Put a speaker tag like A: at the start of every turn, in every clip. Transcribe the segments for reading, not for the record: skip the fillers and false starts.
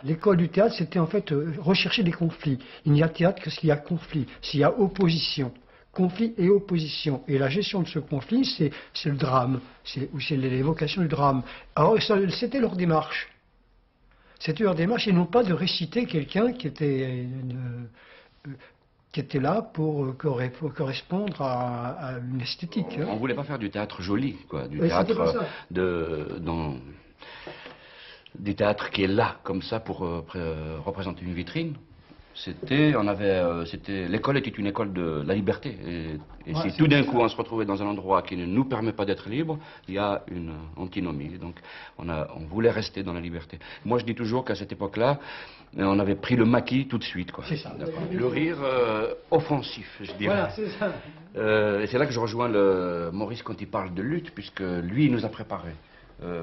A: L'école du théâtre, c'était en fait rechercher des conflits. Il n'y a théâtre que s'il y a conflit, s'il y a opposition. Conflit et opposition. Et la gestion de ce conflit, c'est le drame, c'est l'évocation du drame. Alors, c'était leur démarche. C'était leur démarche, et non pas de réciter quelqu'un qui était là pour correspondre à une esthétique.
B: On ne voulait pas faire du théâtre joli, quoi, du
A: Mais
B: théâtre du théâtre qui est là, comme ça, pour représenter une vitrine. L'école était une école de la liberté. Et si tout d'un coup on se retrouvait dans un endroit qui ne nous permet pas d'être libre, il y a une antinomie. Donc on voulait rester dans la liberté. Moi je dis toujours qu'à cette époque-là, on avait pris le maquis tout de suite, quoi.
A: C'est ça.
B: Le rire offensif, je dirais.
A: Voilà, c'est ça.
B: Et c'est là que je rejoins Maurice quand il parle de lutte, puisque lui il nous a préparés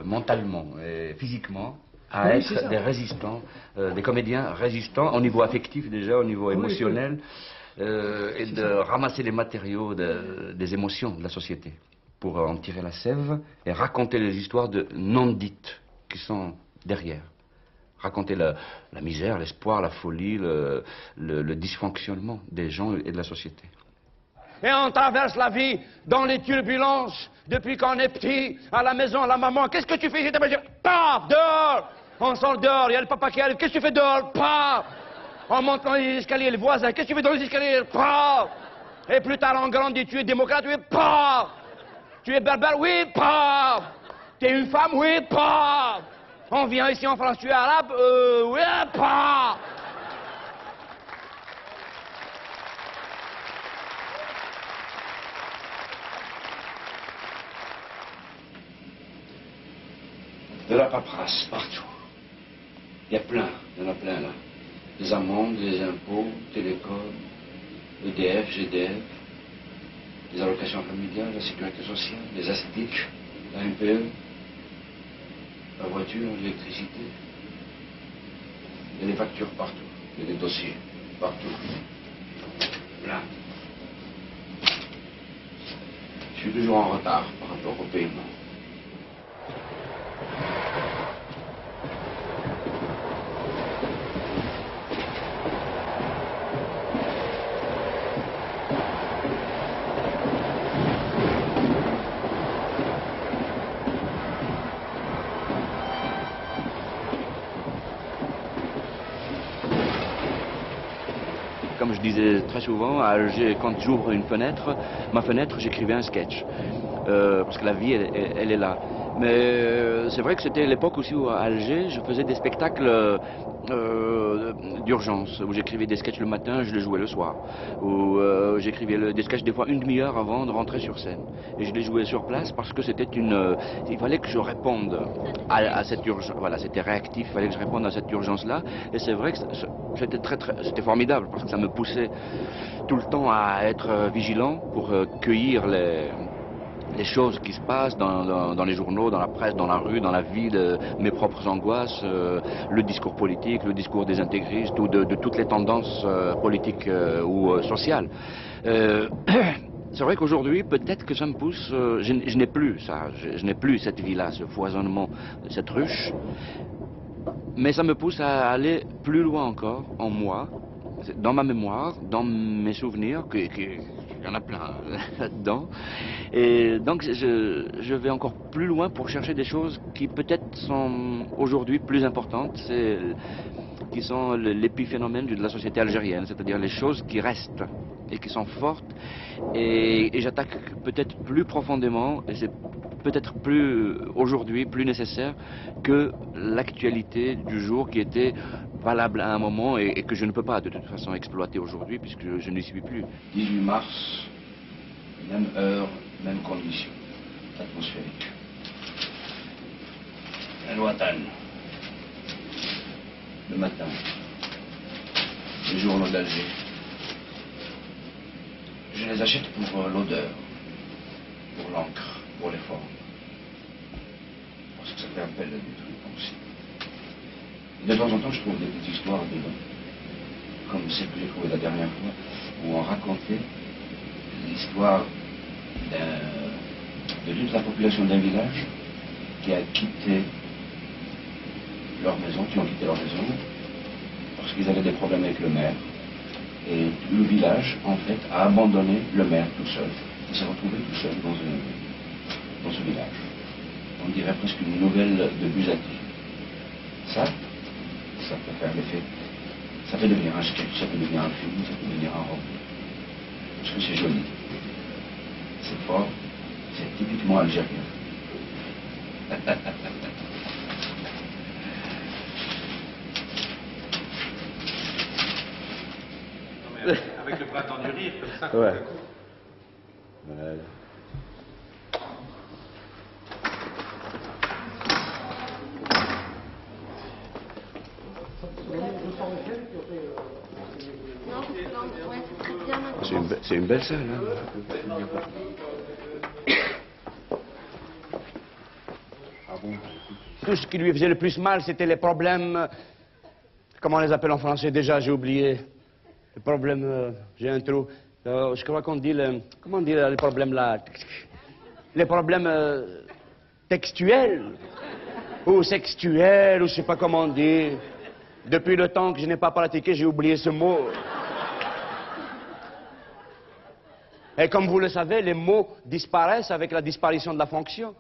B: mentalement et physiquement à être des résistants, des comédiens résistants au niveau affectif déjà, au niveau émotionnel, et de ramasser les matériaux des émotions de la société pour en tirer la sève et raconter les histoires de non-dites qui sont derrière. Raconter la misère, l'espoir, la folie, le dysfonctionnement des gens et de la société.
C: Et on traverse la vie dans les turbulences depuis qu'on est petit, à la maison, la maman. Qu'est-ce que tu fais? Paf, dehors. On sort dehors, il y a le papa qui arrive. Qu'est-ce que tu fais dehors? Paf. On monte dans les escaliers, le voisin. Qu'est-ce que tu fais dans les escaliers? Paf. Et plus tard, on grandit. Tu es démocrate? Oui, paf. Tu es berbère? Oui, paf. Tu es une femme? Oui, paf. On vient ici en France, tu es arabe? Oui, paf.
B: De la paperasse, partout. Il y en a plein là. Les amendes, les impôts, télécom, EDF, GDF, les allocations familiales, la sécurité sociale, les ASDIC, la MPE, la voiture, l'électricité. Il y a des factures partout, il y a des dossiers partout. Plein. Je suis toujours en retard par rapport au paiement. Comme je disais très souvent, à Alger, quand j'ouvre ma fenêtre, j'écrivais un sketch. Parce que la vie, elle est là. Mais c'est vrai que c'était l'époque aussi où à Alger, je faisais des spectacles d'urgence, où j'écrivais des sketchs le matin, je les jouais le soir. Où j'écrivais des sketchs des fois une demi-heure avant de rentrer sur scène. Et je les jouais sur place parce que c'était il fallait que je réponde à cette urgence. Voilà, c'était réactif, il fallait que je réponde à cette urgence-là. Et c'est vrai que c'était formidable parce que ça me poussait tout le temps à être vigilant pour cueillir les choses qui se passent dans les journaux, dans la presse, dans la rue, dans la vie, mes propres angoisses, le discours politique, le discours des intégristes ou de toutes les tendances politiques ou sociales. C'est vrai qu'aujourd'hui, peut-être que ça me pousse, je n'ai plus ça, je n'ai plus cette vie-là, ce foisonnement, cette ruche, mais ça me pousse à aller plus loin encore, en moi, dans ma mémoire, dans mes souvenirs, il y en a plein là-dedans. Et donc je vais encore plus loin pour chercher des choses qui peut-être sont aujourd'hui plus importantes, qui sont l'épiphénomène de la société algérienne, c'est-à-dire les choses qui restent et qui sont fortes. Et j'attaque peut-être plus profondément, et c'est peut-être plus aujourd'hui, plus nécessaire que l'actualité du jour qui était valable à un moment et que je ne peux pas de toute façon exploiter aujourd'hui puisque je n'y suis plus. 18 mars, même heure, même condition atmosphérique. La lointaine. Le matin. Les journaux d'Alger. Je les achète pour l'odeur, pour l'encre, pour les formes. Parce que ça fait appel à des trucs aussi. Et de temps en temps, je trouve des petites histoires dedans, comme celle que j'ai trouvée la dernière fois, où on racontait l'histoire de toute la population d'un village qui a quitté leur maison, qui ont quitté leur maison, parce qu'ils avaient des problèmes avec le maire. Et le village, en fait, a abandonné le maire tout seul. Il s'est retrouvé tout seul dans ce village. On dirait presque une nouvelle de Buzzati. Ça peut faire l'effet. Ça peut devenir un sketch, ça peut devenir un film, ça peut devenir un roman. Parce que c'est joli. C'est fort, c'est typiquement algérien.
C: Avec le printemps du rire, comme ça.
B: Ouais. Voilà. C'est une belle salle, hein.
C: Tout ce qui lui faisait le plus mal, c'était les problèmes... Comment on les appelle en français déjà, j'ai oublié. Les problèmes... j'ai un trou. Je crois qu'on dit... comment on dit les problèmes là? Les problèmes textuels. Ou sexuels, ou je sais pas comment on dit. Depuis le temps que je n'ai pas pratiqué, j'ai oublié ce mot. Et comme vous le savez, les mots disparaissent avec la disparition de la fonction.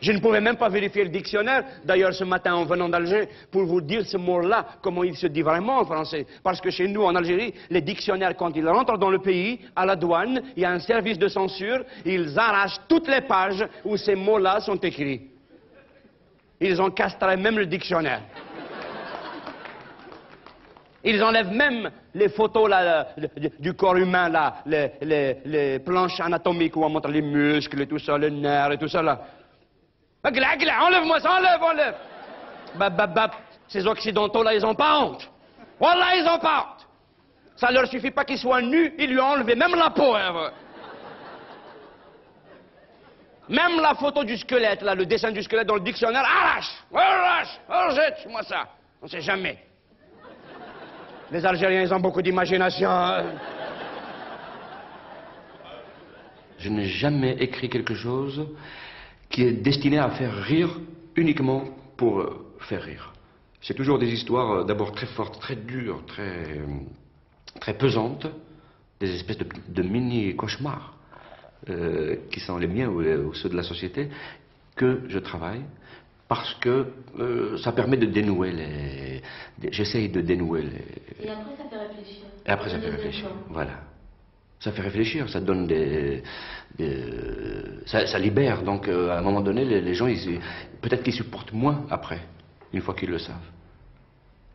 C: Je ne pouvais même pas vérifier le dictionnaire, d'ailleurs ce matin en venant d'Alger, pour vous dire ce mot-là, comment il se dit vraiment en français. Parce que chez nous, en Algérie, les dictionnaires, quand ils rentrent dans le pays, à la douane, il y a un service de censure, ils arrachent toutes les pages où ces mots-là sont écrits. Ils ont castré même le dictionnaire. Ils enlèvent même les photos là, du corps humain, là, les planches anatomiques où on montre les muscles et tout ça, les nerfs et tout ça là. Enlève-moi ça, enlève. Ces occidentaux là, ils ont pas honte. Wallah, ils ont pas honte. Ça leur suffit pas qu'ils soient nus, ils lui ont enlevé même la peau. Hein. Même la photo du squelette, là, le dessin du squelette dans le dictionnaire, arrache, jette-moi ça. On sait jamais. Les Algériens, ils ont beaucoup d'imagination. Hein.
B: Je n'ai jamais écrit quelque chose qui est destiné à faire rire uniquement pour faire rire. C'est toujours des histoires d'abord très fortes, très dures, très pesantes, des espèces de mini-cauchemars qui sont les miens ou ceux de la société, que je travaille parce que ça permet de dénouer j'essaye de dénouer
D: Et après, ça fait réfléchir.
B: Et après, ça fait réfléchir, voilà. Ça fait réfléchir, ça donne ça libère. Donc, à un moment donné, les gens, peut-être qu'ils supportent moins après, une fois qu'ils le savent.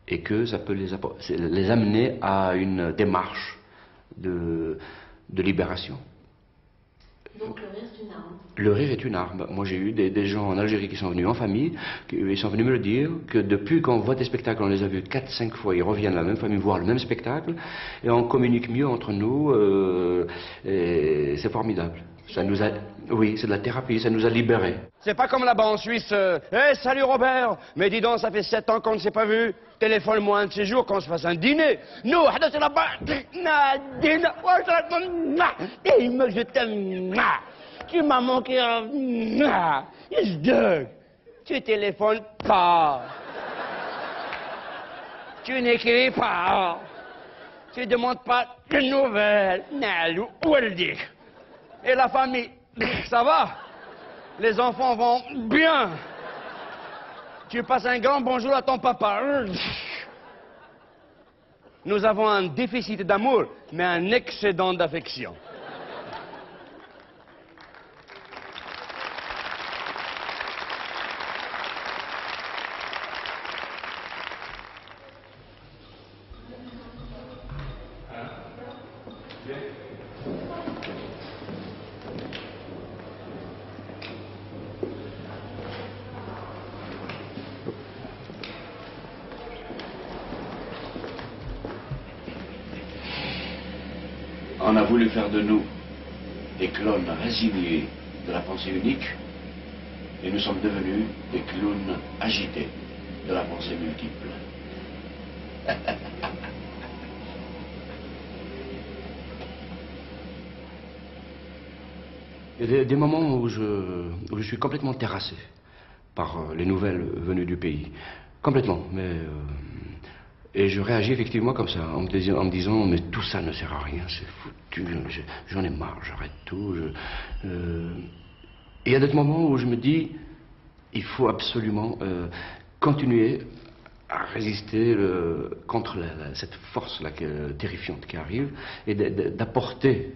B: Et que ça peut les amener à une démarche de libération.
D: Donc, le rire, c'est une arme.
B: Le rire est une arme. Moi, j'ai eu des gens en Algérie qui sont venus en famille, ils sont venus me le dire, que depuis qu'on voit des spectacles, on les a vus 4-5 fois, ils reviennent la même famille voir le même spectacle, et on communique mieux entre nous, et c'est formidable. Ça nous a... Oui, c'est de la thérapie, ça nous a libérés.
C: C'est pas comme là-bas en Suisse. Salut Robert. Mais dis donc, ça fait 7 ans qu'on ne s'est pas vu. Téléphone-moi un de ces jours qu'on se fasse un dîner. Nous, c'est là-bas. Je t'aime. Tu m'as manqué. Tu téléphones pas. Tu n'écris pas. Tu demandes pas de nouvelles. Où elle dit? Et la famille, ça va? Les enfants vont bien. Tu passes un grand bonjour à ton papa. Nous avons un déficit d'amour, mais un excédent d'affection.
B: On a voulu faire de nous des clones résignés de la pensée unique, et nous sommes devenus des clowns agités de la pensée multiple. Il y a des moments où je suis complètement terrassé par les nouvelles venues du pays. Complètement. Et je réagis effectivement comme ça, en me disant, mais tout ça ne sert à rien, c'est foutu, j'en ai marre, j'arrête tout. Et il y a d'autres moments où je me dis, il faut absolument continuer à résister contre cette force-là terrifiante qui arrive, et d'apporter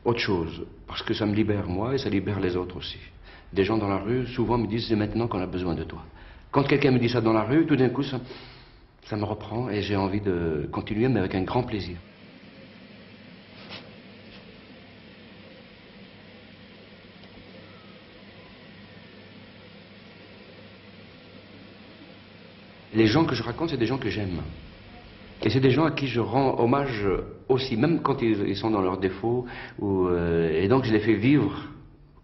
B: autre chose, parce que ça me libère moi et ça libère les autres aussi. Des gens dans la rue, souvent me disent, c'est maintenant qu'on a besoin de toi. Quand quelqu'un me dit ça dans la rue, tout d'un coup, ça me reprend et j'ai envie de continuer, mais avec un grand plaisir. Les gens que je raconte, c'est des gens que j'aime. Et c'est des gens à qui je rends hommage aussi, même quand ils sont dans leurs défauts. Et donc je les fais vivre,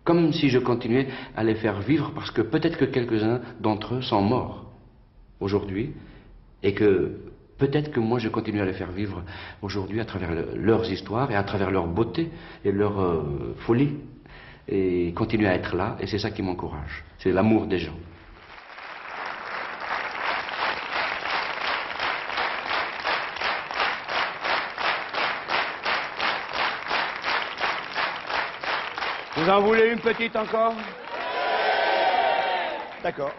B: comme si je continuais à les faire vivre, parce que peut-être que quelques-uns d'entre eux sont morts aujourd'hui, et que peut-être que moi je continue à les faire vivre aujourd'hui à travers leurs histoires et à travers leur beauté et leur folie. Et continuer à être là, et c'est ça qui m'encourage. C'est l'amour des gens.
C: Vous en voulez une petite encore? D'accord.